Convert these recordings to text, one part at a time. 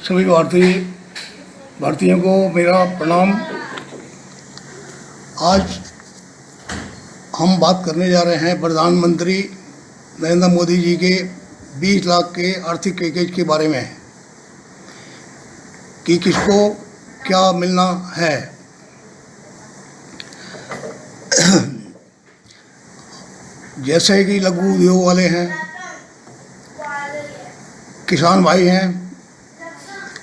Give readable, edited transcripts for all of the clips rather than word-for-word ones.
सभी भारतीयों को मेरा प्रणाम। आज हम बात करने जा रहे हैं प्रधानमंत्री नरेंद्र मोदी जी के 20 लाख के आर्थिक पैकेज के बारे में कि किसको क्या मिलना है। जैसे कि लघु उद्योग वाले हैं, किसान भाई हैं,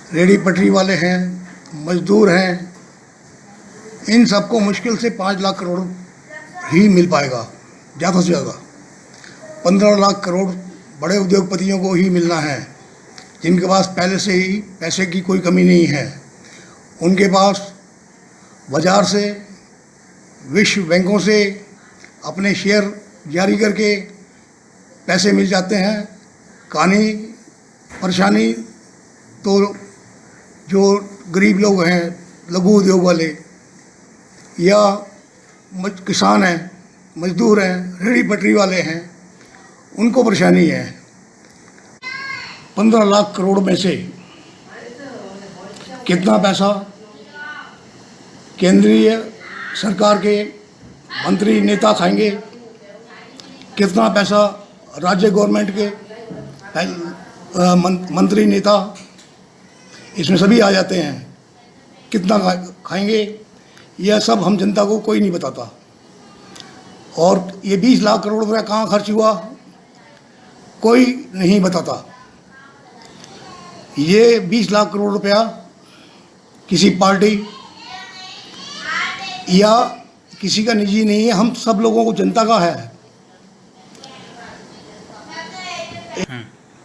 रेहड़ी पटरी वाले हैं, मजदूर हैं, इन सबको मुश्किल से 5 लाख करोड़ ही मिल पाएगा। ज़्यादा से ज़्यादा 15 लाख करोड़ बड़े उद्योगपतियों को ही मिलना है, जिनके पास पहले से ही पैसे की कोई कमी नहीं है। उनके पास बाज़ार से, विश्व बैंकों से अपने शेयर जारी करके पैसे मिल जाते हैं। कहानी परेशानी तो जो गरीब लोग हैं, लघु उद्योग वाले या किसान हैं, मजदूर हैं, रेहड़ी पटरी वाले हैं, उनको परेशानी है। 15 लाख करोड़ में से कितना पैसा केंद्रीय सरकार के मंत्री नेता खाएंगे, कितना पैसा राज्य गवर्नमेंट के मंत्री नेता, इसमें सभी आ जाते हैं, कितना खाएंगे, यह सब हम जनता को कोई नहीं बताता। और ये 20 लाख करोड़ रुपया कहाँ खर्च हुआ, कोई नहीं बताता। ये 20 लाख करोड़ रुपया किसी पार्टी या किसी का निजी नहीं है, हम सब लोगों को, जनता का है।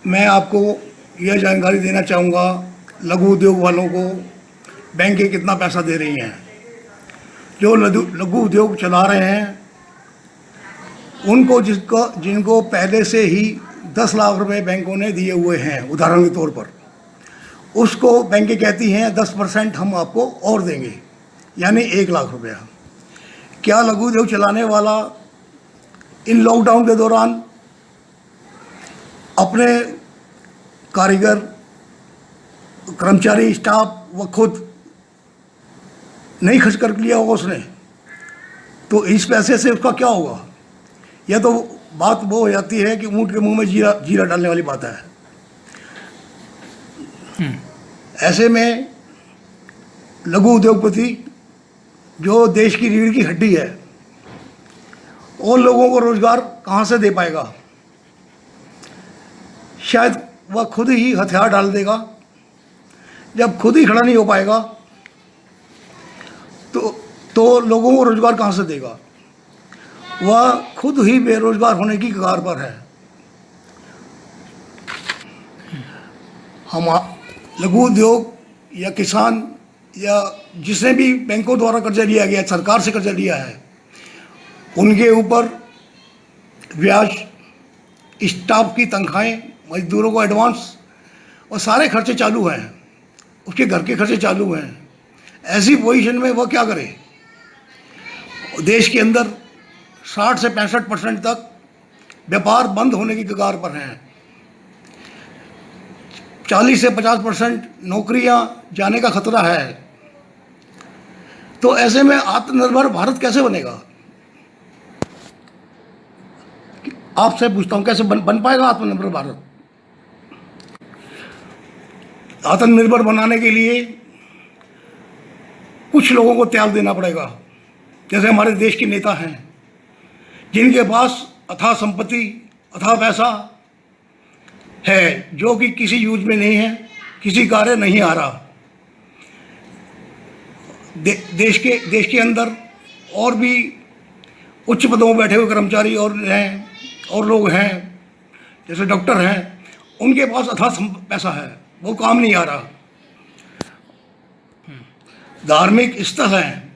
मैं आपको यह जानकारी देना चाहूँगा, लघु उद्योग वालों को बैंकें कितना पैसा दे रही हैं। जो लघु उद्योग चला रहे हैं उनको, जिनको पहले से ही 10 लाख रुपए बैंकों ने दिए हुए हैं उदाहरण के तौर पर, उसको बैंकें कहती हैं 10% हम आपको और देंगे, यानी 1 लाख रुपया। क्या लघु उद्योग चलाने वाला इन लॉकडाउन के दौरान अपने कारीगर, कर्मचारी, स्टाफ व खुद नहीं खर्च कर लिया होगा उसने, तो इस पैसे से उसका क्या होगा? यह तो बात वो हो जाती है कि ऊँट के मुंह में जीरा डालने वाली बात है। ऐसे में लघु उद्योगपति जो देश की रीढ़ की हड्डी है, उन लोगों को रोजगार कहाँ से दे पाएगा? शायद वह खुद ही हथियार डाल देगा। जब खुद ही खड़ा नहीं हो पाएगा तो लोगों को रोजगार कहाँ से देगा? वह खुद ही बेरोजगार होने की कगार पर है। हम लघु उद्योग या किसान या जिसने भी बैंकों द्वारा कर्जा लिया गया, सरकार से कर्जा लिया है, उनके ऊपर ब्याज, स्टाफ की तनख्वाहें, मजदूरों को एडवांस और सारे खर्चे चालू हैं, उसके घर के खर्चे चालू हैं। ऐसी पोजीशन में वह क्या करे? देश के अंदर 60 से 65% तक व्यापार बंद होने की कगार पर हैं। 40 से 50% नौकरियां जाने का खतरा है। तो ऐसे में आत्मनिर्भर भारत कैसे बनेगा? आपसे पूछता हूं, कैसे बन पाएगा आत्मनिर्भर भारत? आत्मनिर्भर बनाने के लिए कुछ लोगों को त्याग देना पड़ेगा। जैसे हमारे देश के नेता हैं, जिनके पास अथाह संपत्ति, अथाह पैसा है, जो कि किसी यूज में नहीं है, किसी कार्य नहीं आ रहा। देश के अंदर और भी उच्च पदों में बैठे हुए कर्मचारी और हैं, और लोग हैं, जैसे डॉक्टर हैं, उनके पास अथाह पैसा है, वो काम नहीं आ रहा। धार्मिक स्थल हैं,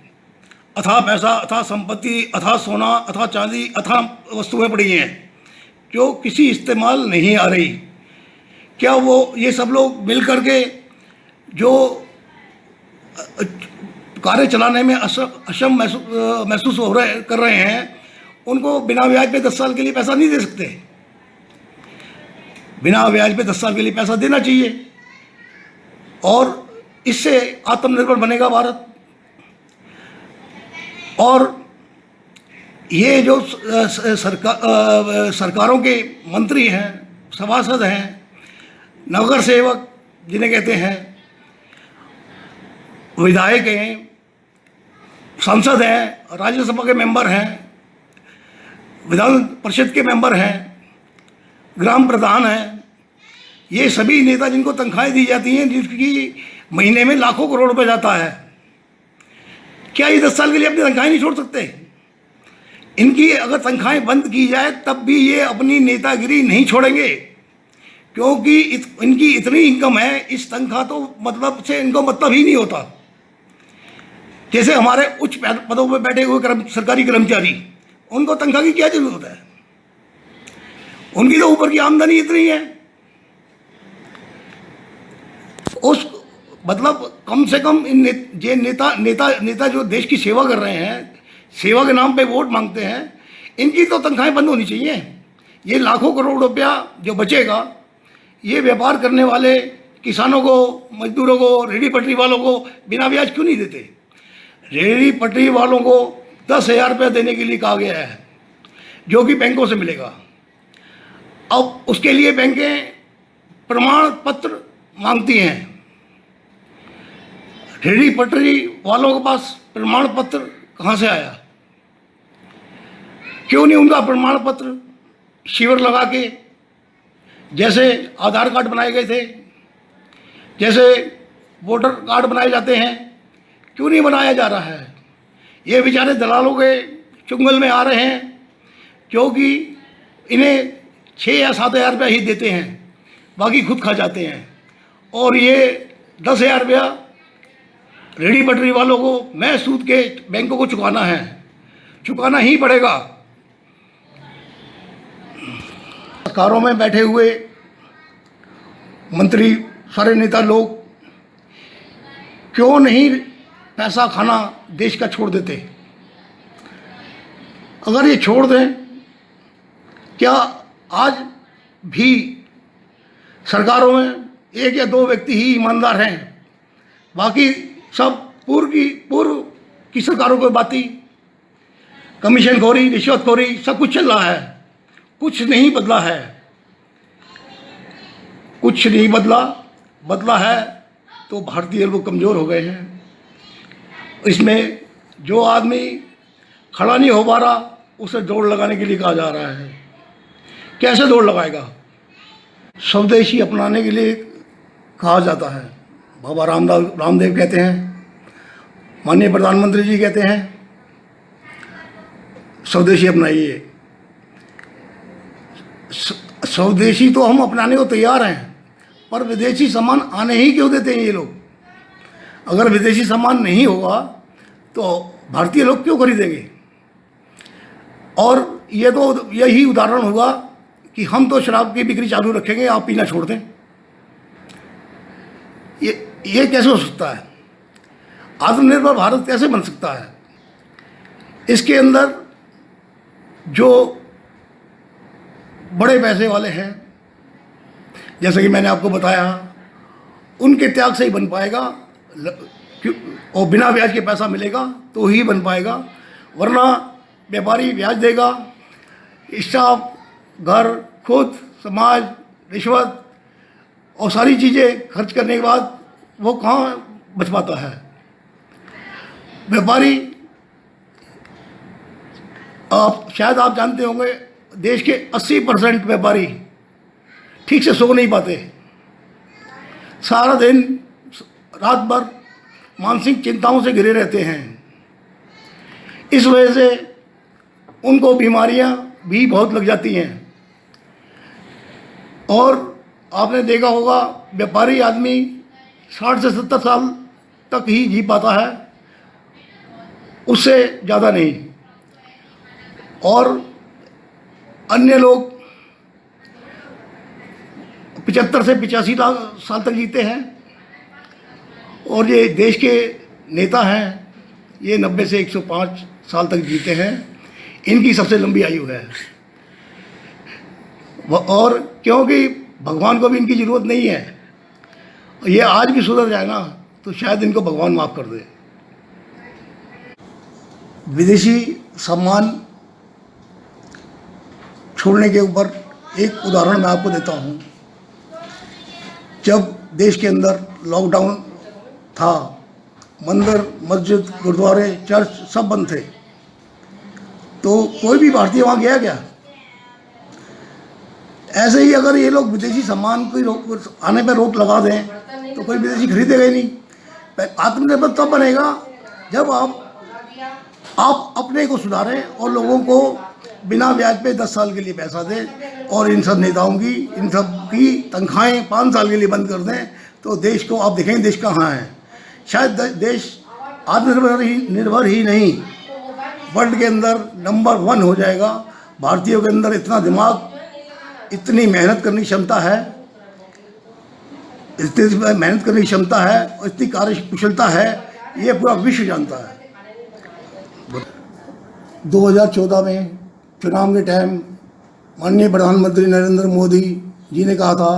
अथाह पैसा, अथाह संपत्ति, अथाह सोना, अथाह चांदी, अथाह वस्तुएं पड़ी हैं जो किसी इस्तेमाल नहीं आ रही। क्या वो ये सब लोग मिल करके जो कार्य चलाने में अक्षम महसूस कर रहे हैं, उनको बिना ब्याज पे 10 साल के लिए पैसा नहीं दे सकते? बिना ब्याज पे 10 साल के लिए पैसा देना चाहिए। और इससे आत्मनिर्भर बनेगा भारत। और ये जो सरकारों के मंत्री हैं, सभासद हैं, नगर सेवक जिन्हें कहते हैं, विधायक हैं, सांसद हैं, राज्यसभा के मेंबर हैं, विधान परिषद के मेंबर हैं, ग्राम प्रधान हैं, ये सभी नेता जिनको तनख्वाहें दी जाती हैं, जिसकी महीने में लाखों करोड़ रुपए जाता है, क्या ये 10 साल के लिए अपनी तनख्वाहें नहीं छोड़ सकते? इनकी अगर तनख्वाहें बंद की जाए तब भी ये अपनी नेतागिरी नहीं छोड़ेंगे, क्योंकि इनकी इतनी इनकम है, इस तनख्वाह तो मतलब से इनको मतलब ही नहीं होता। जैसे हमारे उच्च पदों पर बैठे हुए सरकारी कर्मचारी, उनको तनख्वाह की क्या जरूरत है? उनकी तो ऊपर की आमदनी इतनी है, उस मतलब कम से कम इन नेता जो देश की सेवा कर रहे हैं, सेवा के नाम पे वोट मांगते हैं, इनकी तो तनख्वाहें बंद होनी चाहिए। ये लाखों करोड़ रुपया जो बचेगा, ये व्यापार करने वाले किसानों को, मजदूरों को, रेहड़ी पटरी वालों को बिना ब्याज क्यों नहीं देते? रेहड़ी पटरी वालों को 10,000 रुपया देने के लिए कहा गया है, जो कि बैंकों से मिलेगा। अब उसके लिए बैंकें प्रमाण पत्र मांगती हैं। रेहड़ी पटरी वालों के पास प्रमाण पत्र कहाँ से आया? क्यों नहीं उनका प्रमाण पत्र शिविर लगा के, जैसे आधार कार्ड बनाए गए थे, जैसे वोटर कार्ड बनाए जाते हैं, क्यों नहीं बनाया जा रहा है? ये बेचारे दलालों के चुंगल में आ रहे हैं, क्योंकि इन्हें 6 या 7,000 रुपया ही देते हैं, बाकी खुद खा जाते हैं। और ये 10,000 रुपया रेहड़ी पटरी वालों को मैं सूद के बैंकों को चुकाना है, चुकाना ही पड़ेगा। सरकारों में बैठे हुए मंत्री, सारे नेता लोग क्यों नहीं पैसा खाना देश का छोड़ देते? अगर ये छोड़ दें, क्या आज भी सरकारों में 1 या 2 व्यक्ति ही ईमानदार हैं? बाकी सब पूर्व की सरकारों को बाती, कमीशनखोरी, रिश्वतखोरी, सब कुछ चल रहा है। कुछ नहीं बदला है, कुछ नहीं बदला है तो भारतीय लोग कमज़ोर हो गए हैं। इसमें जो आदमी खड़ा नहीं हो पा रहा, उसे दौड़ लगाने के लिए कहा जा रहा है। कैसे दौड़ लगाएगा? स्वदेशी अपनाने के लिए कहा जाता है। बाबा रामदेव कहते हैं, माननीय प्रधानमंत्री जी कहते हैं, स्वदेशी अपनाइए। स्वदेशी तो हम अपनाने को तैयार हैं, पर विदेशी सामान आने ही क्यों देते हैं ये लोग? अगर विदेशी सामान नहीं होगा तो भारतीय लोग क्यों खरीदेंगे? और ये तो यही उदाहरण हुआ कि हम तो शराब की बिक्री चालू रखेंगे, आप पीना छोड़ दें। ये कैसे हो सकता है? आत्मनिर्भर भारत कैसे बन सकता है? इसके अंदर जो बड़े पैसे वाले हैं, जैसे कि मैंने आपको बताया, उनके त्याग से ही बन पाएगा, और बिना ब्याज के पैसा मिलेगा तो ही बन पाएगा। वरना व्यापारी ब्याज देगा, स्टाफ, घर, खुद, समाज, रिश्वत और सारी चीज़ें खर्च करने के बाद वो कहाँ बच पाता है? व्यापारी, शायद आप जानते होंगे, देश के 80% व्यापारी ठीक से सो नहीं पाते, सारा दिन रात भर मानसिक चिंताओं से घिरे रहते हैं। इस वजह से उनको बीमारियां भी बहुत लग जाती हैं। और आपने देखा होगा, व्यापारी आदमी 60 से 70 साल तक ही जी पाता है, उससे ज़्यादा नहीं। और अन्य लोग 75 से 85 साल तक जीते हैं। और ये देश के नेता हैं, ये 90 से 105 साल तक जीते हैं। इनकी सबसे लंबी आयु है। और क्योंकि भगवान को भी इनकी ज़रूरत नहीं है, ये आज भी सुधर जाए ना तो शायद इनको भगवान माफ़ कर दे। विदेशी सामान छोड़ने के ऊपर एक उदाहरण मैं आपको देता हूँ। जब देश के अंदर लॉकडाउन था, मंदिर, मस्जिद, गुरुद्वारे, चर्च सब बंद थे, तो कोई भी भारतीय वहाँ गया क्या? ऐसे ही अगर ये लोग विदेशी सामान को आने पर रोक लगा दें तो कोई विदेशी खरीदेगा ही नहीं। आत्मनिर्भर तब बनेगा जब आप अपने को सुधारें और लोगों को बिना ब्याज पे 10 साल के लिए पैसा दें, और इन सब नेताओं की, इन सब की तनख्वाहें 5 साल के लिए बंद कर दें, तो देश को आप देखेंगे देश कहाँ है। शायद देश आत्मनिर्भर ही नहीं, वर्ल्ड के अंदर नंबर 1 हो जाएगा। भारतीयों के अंदर इतना दिमाग, इतनी मेहनत करने की क्षमता है, इतनी मेहनत करने की क्षमता है और इतनी कार्य कुशलता है, ये पूरा विश्व जानता है। 2014 में चुनाव के टाइम माननीय प्रधानमंत्री नरेंद्र मोदी जी ने कहा था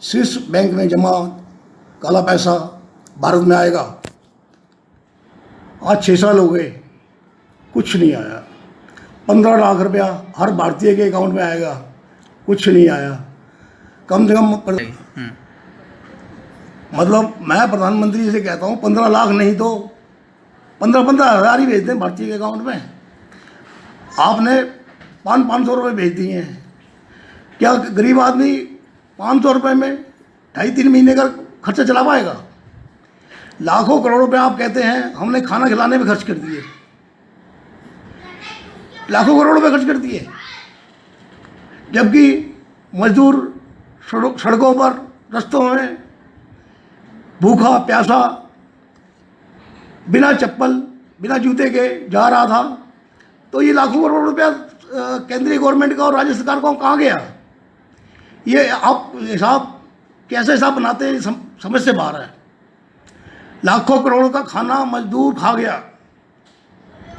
स्विस बैंक में जमा काला पैसा भारत में आएगा। आज 6 साल हो गए, कुछ नहीं आया। 15 लाख रुपया हर भारतीय के अकाउंट में आएगा, कुछ नहीं आया। कम से कम मतलब मैं प्रधानमंत्री जी से कहता हूँ 15 लाख नहीं तो 15-15 हज़ार ही भेज दें भारतीय के अकाउंट में। आपने 500 रुपये भेज दिए हैं। क्या गरीब आदमी 500 रुपये में 2.5-3 महीने का खर्चा चला पाएगा? लाखों करोड़ रुपए आप कहते हैं हमने खाना खिलाने में खर्च कर दिए, लाखों करोड़ रुपए खर्च कर दिए, जबकि मजदूर सड़कों पर, रस्तों में भूखा प्यासा बिना चप्पल, बिना जूते के जा रहा था। तो ये लाखों करोड़ रुपया केंद्रीय गवर्नमेंट का और राज्य सरकार का कहाँ गया? ये आप हिसाब कैसे हिसाब बनाते हैं, समझ से बाहर है। लाखों करोड़ का खाना मजदूर खा गया,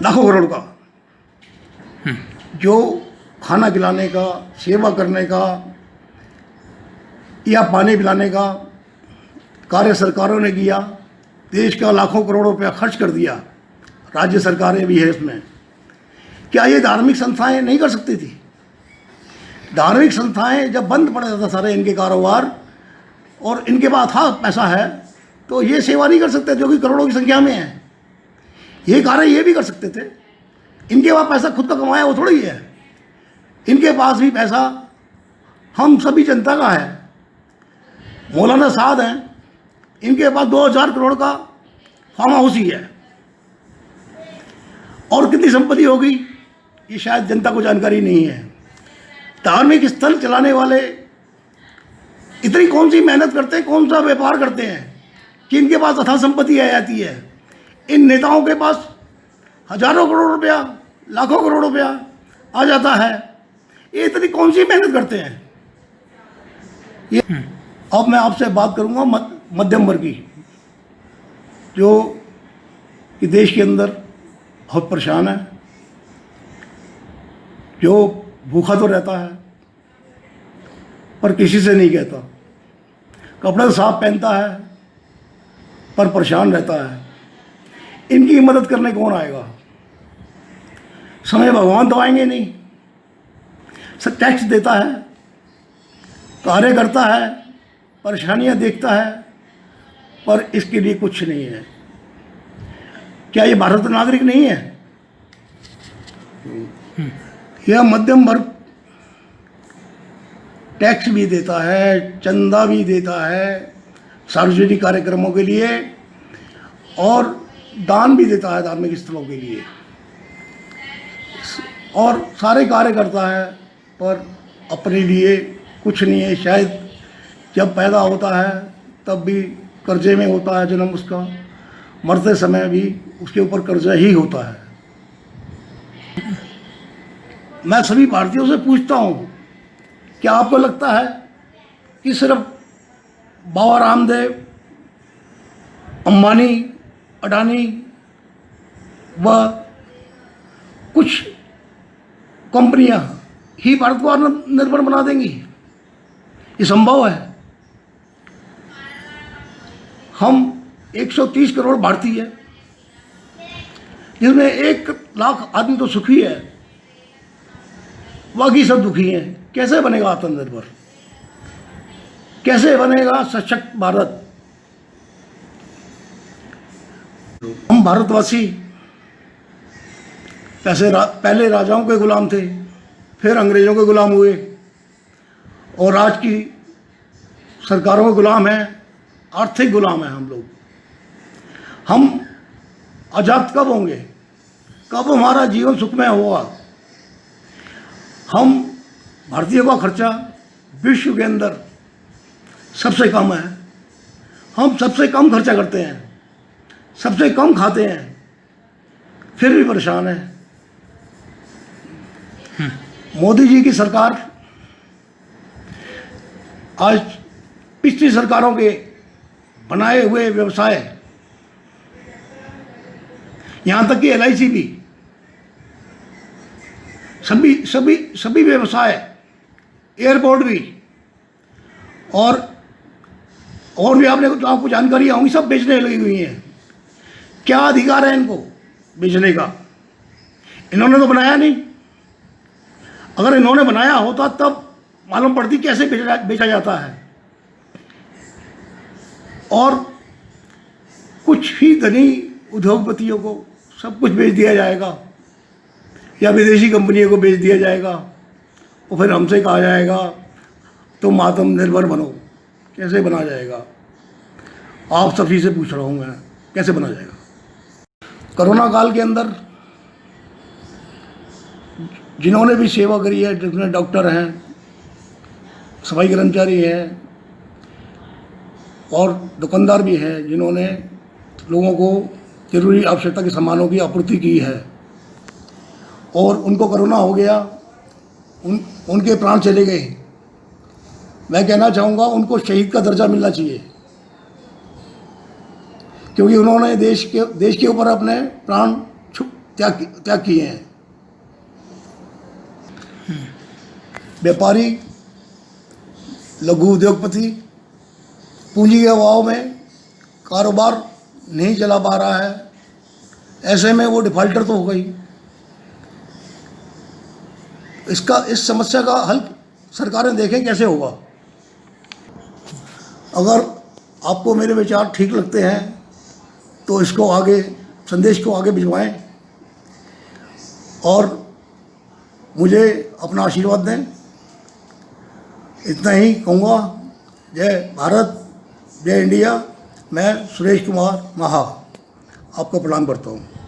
लाखों करोड़ का। जो खाना खिलाने का, सेवा करने का या पानी पिलाने का कार्य सरकारों ने किया, देश का लाखों करोड़ रुपया खर्च कर दिया, राज्य सरकारें भी है इसमें। क्या ये धार्मिक संस्थाएं नहीं कर सकती थी? धार्मिक संस्थाएं जब बंद पड़ जाता सारे इनके कारोबार और इनके पास था पैसा है, तो ये सेवा नहीं कर सकते जो कि करोड़ों की संख्या में है। ये कार्य ये भी कर सकते थे। इनके पास पैसा खुद का कमाया वो थोड़ी है, इनके पास भी पैसा हम सभी जनता का है। मौलाना साद हैं, इनके पास 2000 करोड़ का फार्म हाउस ही है, और कितनी संपत्ति होगी ये शायद जनता को जानकारी नहीं है। धार्मिक स्थल चलाने वाले इतनी कौन सी मेहनत करते हैं, कौन सा व्यापार करते हैं कि इनके पास अथाह संपत्ति आ जाती है। इन नेताओं के पास हजारों करोड़ रुपया, लाखों करोड़ रुपया आ जाता है। ये इतनी कौन सी मेहनत करते हैं? ये अब मैं आपसे बात करूंगा मध्यम वर्ग की, जो कि देश के अंदर बहुत परेशान है, जो भूखा तो रहता है पर किसी से नहीं कहता, कपड़े तो साफ पहनता है पर परेशान रहता है। इनकी मदद करने कौन आएगा? समय भगवान तो आएंगे नहीं। सब टैक्स देता है, कार्य करता है, परेशानियां देखता है, पर इसके लिए कुछ नहीं है। क्या ये भारत नागरिक नहीं है? यह मध्यम वर्ग टैक्स भी देता है, चंदा भी देता है सार्वजनिक कार्यक्रमों के लिए, और दान भी देता है धार्मिक स्थलों के लिए, और सारे कार्य करता है, पर अपने लिए कुछ नहीं है। शायद जब पैदा होता है तब भी कर्जे में होता है जन्म उसका, मरते समय भी उसके ऊपर कर्जा ही होता है। मैं सभी भारतीयों से पूछता हूँ, क्या आपको लगता है कि सिर्फ बाबा रामदेव, अंबानी, अडानी व कुछ कंपनियां ही भारत को आत्मनिर्भर बना देंगी? ये संभव है? हम 130 करोड़ भारतीय है, जिसमें 1 लाख आदमी तो सुखी है, बाकी सब दुखी हैं। कैसे बनेगा आत्मनिर्भर? कैसे बनेगा सशक्त भारत? हम भारतवासी पहले राजाओं के गुलाम थे, फिर अंग्रेज़ों के गुलाम हुए और आज की सरकारों के गुलाम हैं, आर्थिक गुलाम हैं हम लोग। हम आज़ाद कब होंगे? कब हमारा जीवन सुखमय होगा? हम भारतीयों का खर्चा विश्व के अंदर सबसे कम है। हम सबसे कम खर्चा करते हैं, सबसे कम खाते हैं, फिर भी परेशान है। मोदी जी की सरकार आज पिछली सरकारों के बनाए हुए व्यवसाय, यहाँ तक कि LIC भी, सभी व्यवसाय, एयरपोर्ट भी और भी आपको जानकारी होंगी, सब बेचने लगी हुई हैं। क्या अधिकार है इनको बेचने का? इन्होंने तो बनाया नहीं। अगर इन्होंने बनाया होता तब मालूम पड़ती कैसे बेचा जाता है। और कुछ ही धनी उद्योगपतियों को सब कुछ बेच दिया जाएगा या विदेशी कंपनियों को बेच दिया जाएगा और फिर हमसे कहा जाएगा तुम आत्मनिर्भर बनो। कैसे बना जाएगा? आप सभी से पूछ रहा हूँ मैं, कैसे बना जाएगा? कोरोना काल के अंदर जिन्होंने भी सेवा करी है, जिसमें डॉक्टर हैं, सफाई कर्मचारी हैं और दुकानदार भी हैं, जिन्होंने लोगों को जरूरी आवश्यकता के सामानों की आपूर्ति की है और उनको कोरोना हो गया, उनके प्राण चले गए। मैं कहना चाहूँगा उनको शहीद का दर्जा मिलना चाहिए, क्योंकि उन्होंने देश के ऊपर अपने प्राण त्याग किए हैं। व्यापारी, लघु उद्योगपति पूंजी के अभाव में कारोबार नहीं चला पा रहा है, ऐसे में वो डिफॉल्टर तो हो गई। इस समस्या का हल सरकारें देखें कैसे होगा। अगर आपको मेरे विचार ठीक लगते हैं तो इसको आगे, संदेश को आगे भिजवाएं और मुझे अपना आशीर्वाद दें। इतना ही कहूँगा। जय भारत, जय इंडिया। मैं सुरेश कुमार माहा आपको प्रणाम करता हूँ।